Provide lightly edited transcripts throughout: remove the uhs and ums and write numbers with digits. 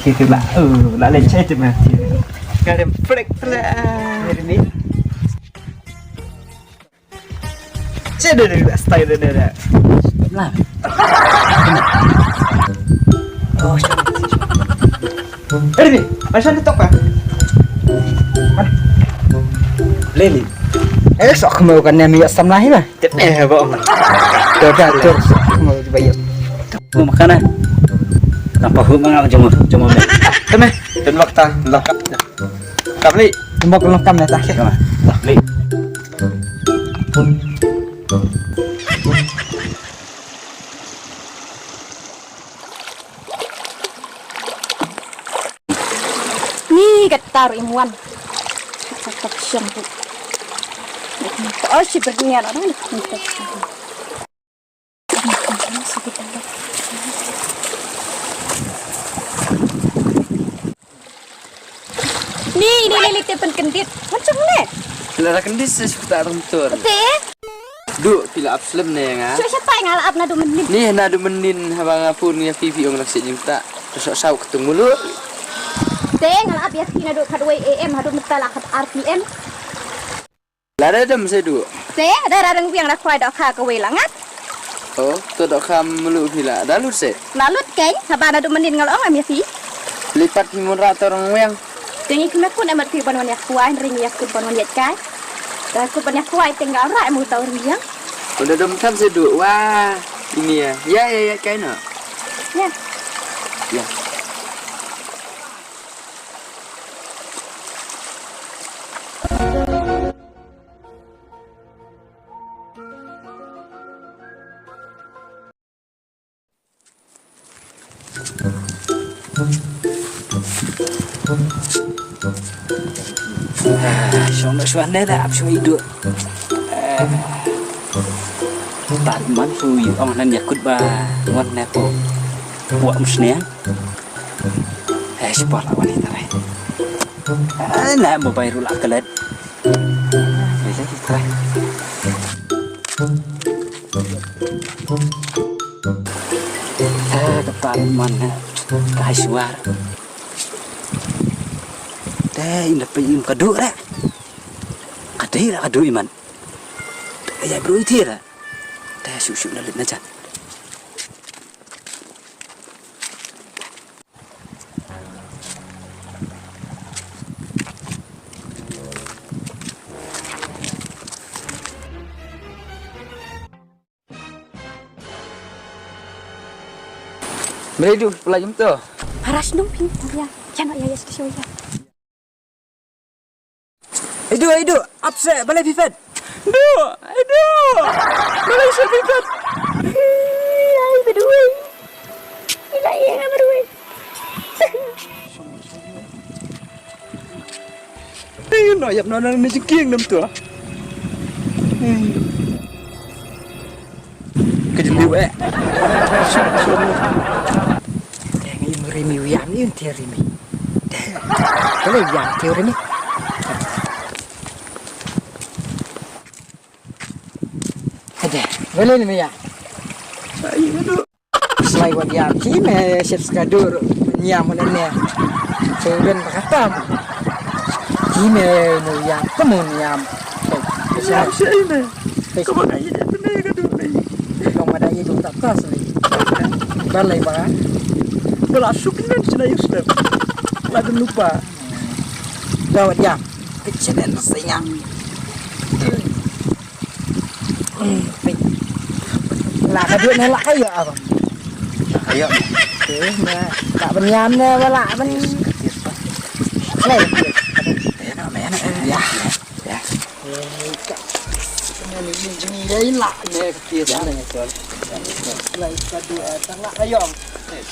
thì lạ lạ lên chơi thì mà thì cái đêm flick là ini chơi được style đây nè làm ini macam ni tak lên sok mau kan yang miyak samlah lah chết nè bông Tur mau bayar mau makan tanpa hubungan cuma Teme, dan waktu lengkap. Kapli, mau kelengkap ya tak kapli. Ni getar imuan. Tetap siang bu. Oh si berniat orang ni. Ni tepen kendit. Macam ni. Lara kendis sesuatu rentur. Teh. Du pila abslem ne nga. Siapa yang ngalap nadu menit. Ni nadu menin habang apun ni pipi ong naksik nyimta. Terus sau ketemu lu. Teh ngalap ya tina nadu kadoi AM hadu metala kat RPM. Lara dam se du. Teh ada rang biang dah kuai dak ka ke langat. Oh, tu dok kam melu pila. Dalut se. Lalut keng haba nadu menit ngalong am ya fi. Lipat himun rata orang weng. Tengi kena kun amat fi ban wan ya kuai ring ya kun ban wan ya kai. Dah kun ban ya kuai tinggal rak mu tau riang. Udah dom kam se du. Wah, ini ya. Ya kain no. Ya. Ya. Xong xoan đấy đã xoay được bạn mắn phui ông nan nhạc cút ba ngon nè po buat musneh sport lah wanita lain nah mau bayar ulah kelet bisa kita depan mana kai suara đây là phải cả đũa đấy cả đấy là cả đũa mình bây đũa thiệt à đây sụt là lên nó chặt Mari du pelajum tu. Paras dong pintar ya. Jangan ya ya ya. Idu, upset, balai pipet. Idu, balai pipet. Ay, berdua. Tidak ya, berdua. Ini noyap nona ni jengking nam tu. Kejeliu Yang ini remiu yang ni tiar remi. Kalau yang tiar remi. Ada, boleh ni ya. Selain buat yang kini, chef skadur nyam mana ni. Seorang berkata, kini ni yang temun nyam. Siapa ini? Kamu ada ini benar ke tu ni? Kamu ada ini tu tak kas ni. Balai bahan. Belasuk ni cina Yusuf. Lagi lupa. Gawat yang kecil dan senyap. Là cái điện này lại cái gì à? Ayo. Thế mà cả bên nhám nè và lại bên này. Thế nào mẹ này. Dạ. Dạ. Mình đấy lại nè cái kia đó này rồi. Lại cái đũa tăng lại ayo.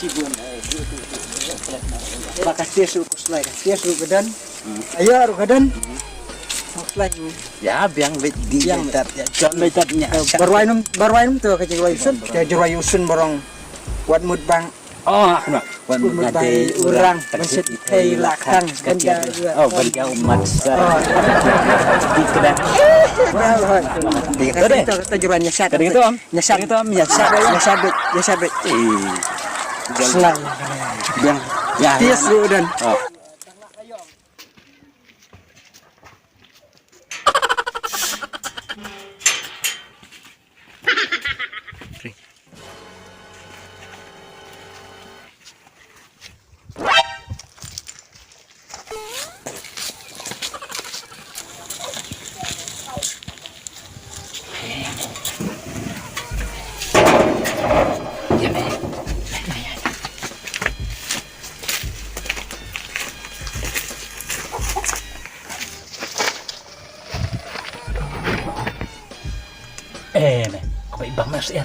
Si bun Pak kasih suku selai kasih suku kedan. Ayo ru kedan. Ya biang di yang tat ya jon metatnya barwainum tu ke Jerwayusun borong buat mudbang buat mudbang urang masjid lakang benda benda umat di kedan kita juruan nyesat itu om nyesat selai biang Ya. Tias dan. Oh. Kau ibang mas ya.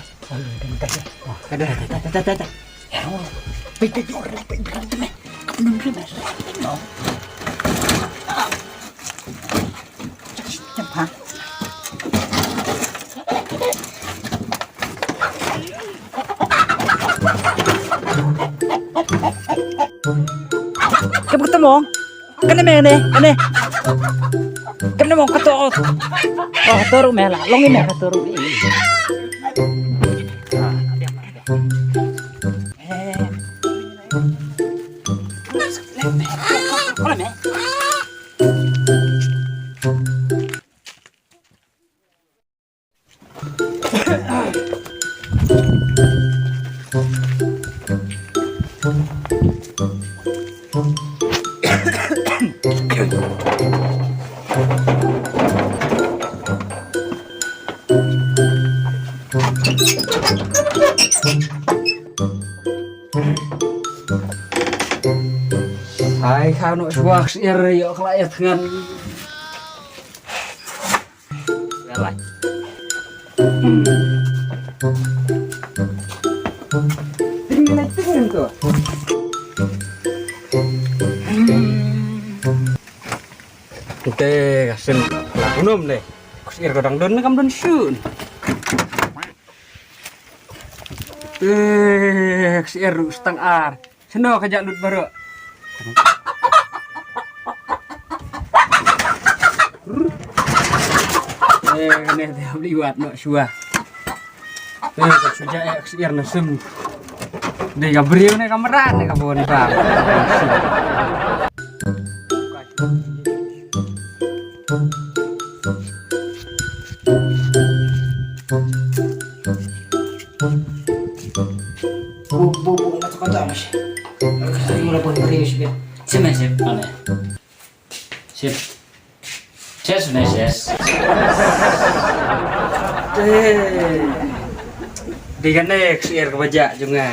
Ada. Ya Allah. Baik orang baik berantem ya. Kau belum mas. No. Cepat. Kamu ketemu? Kan ini. Kan mau ketemu. Oh, turu mela. Longi mela turu. Hai kanu swak sir yo kelayat dengan. Galak. Tinggal tuh. Kita kasen lakunum deh. Kusir godang don kam don sun. Kusir stang ar. Seno kajak lut baru. Ini dia liwat nak suah. Sudah kusir nasem. Dia gabriel nih kameran nih kabon bang. Bu, kata mas. Saya mulai pun berius bet. Sip. Mana? Sip. Yes. Di kan kusir kebaja juga.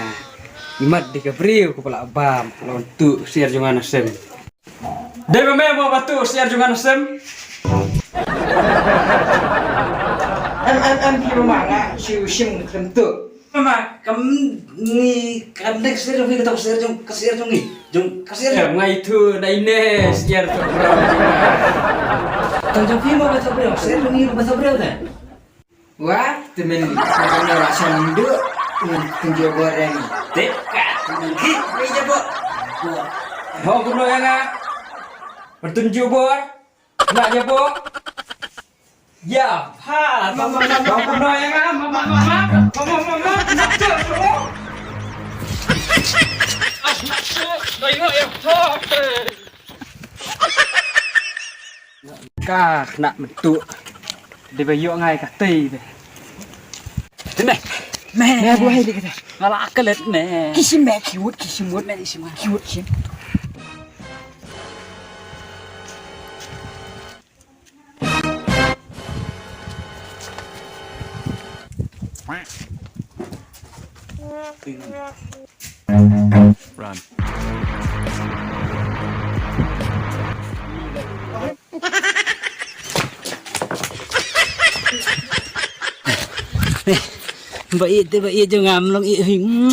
Imat di gabriel kepala abam lontu siar juga nasem. Dewa mau batu siar juga nasem. Kilo mana siu sim kentu. Mama, kamu ni kadek sir vi ketemu sir jong kasir Ya ngai itu na ines siar tu berapa juga. Jong vi mau baca beliau sir ni baca beliau dah. Wah, temen katanya rasa lindu tunjuk goreng. Dekat. Meja bo. Mau kuno ya nak? Bertunjuk bor. Nak je bo. Ya, ha, mama. Mau kuno ya nak? Mama. Nak tu. Kah nak metu. Di bayu ngai kati deh. Meh. Meh buah ini kita. Ngalah kelet meh. Kisim meh kiwut meh kisim kiwut sim. Run. Baik je ngam long i hing.